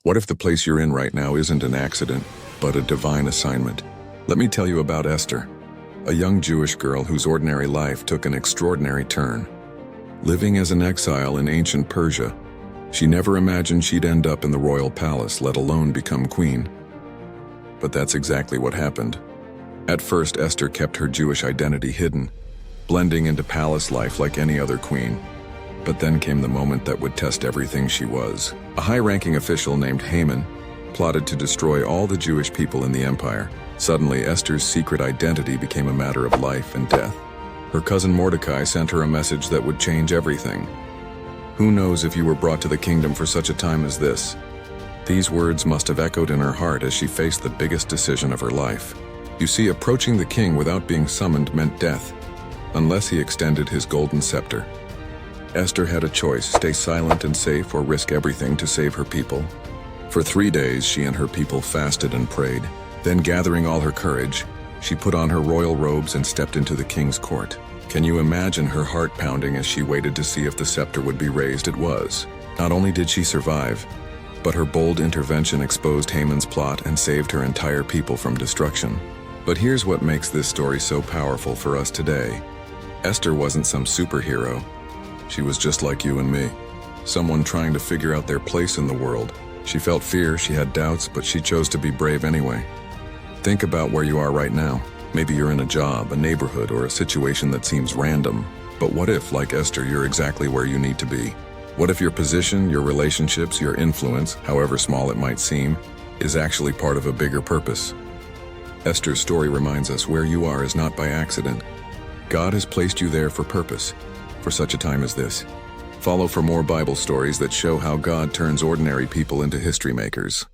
What if the place you're in right now isn't an accident, but a divine assignment? Let me tell you about Esther, a young Jewish girl whose ordinary life took an extraordinary turn. Living as an exile in ancient Persia, she never imagined she'd end up in the royal palace, let alone become queen. But that's exactly what happened. At first, Esther kept her Jewish identity hidden, blending into palace life like any other queen. But then came the moment that would test everything she was. A high-ranking official named Haman plotted to destroy all the Jewish people in the empire. Suddenly, Esther's secret identity became a matter of life and death. Her cousin Mordecai sent her a message that would change everything. "Who knows if you were brought to the kingdom for such a time as this?" These words must have echoed in her heart as she faced the biggest decision of her life. You see, approaching the king without being summoned meant death, unless he extended his golden scepter. Esther had a choice: stay silent and safe, or risk everything to save her people. For 3 days, she and her people fasted and prayed. Then, gathering all her courage, she put on her royal robes and stepped into the king's court. Can you imagine her heart pounding as she waited to see if the scepter would be raised? It was. Not only did she survive, but her bold intervention exposed Haman's plot and saved her entire people from destruction. But here's what makes this story so powerful for us today. Esther wasn't some superhero. She was just like you and me, someone trying to figure out their place in the world. She felt fear, she had doubts, but she chose to be brave anyway. Think about where you are right now. Maybe you're in a job, a neighborhood, or a situation that seems random. But what if, like Esther, you're exactly where you need to be? What if your position, your relationships, your influence, however small it might seem, is actually part of a bigger purpose? Esther's story reminds us where you are is not by accident. God has placed you there for purpose, for such a time as this. Follow for more Bible stories that show how God turns ordinary people into history makers.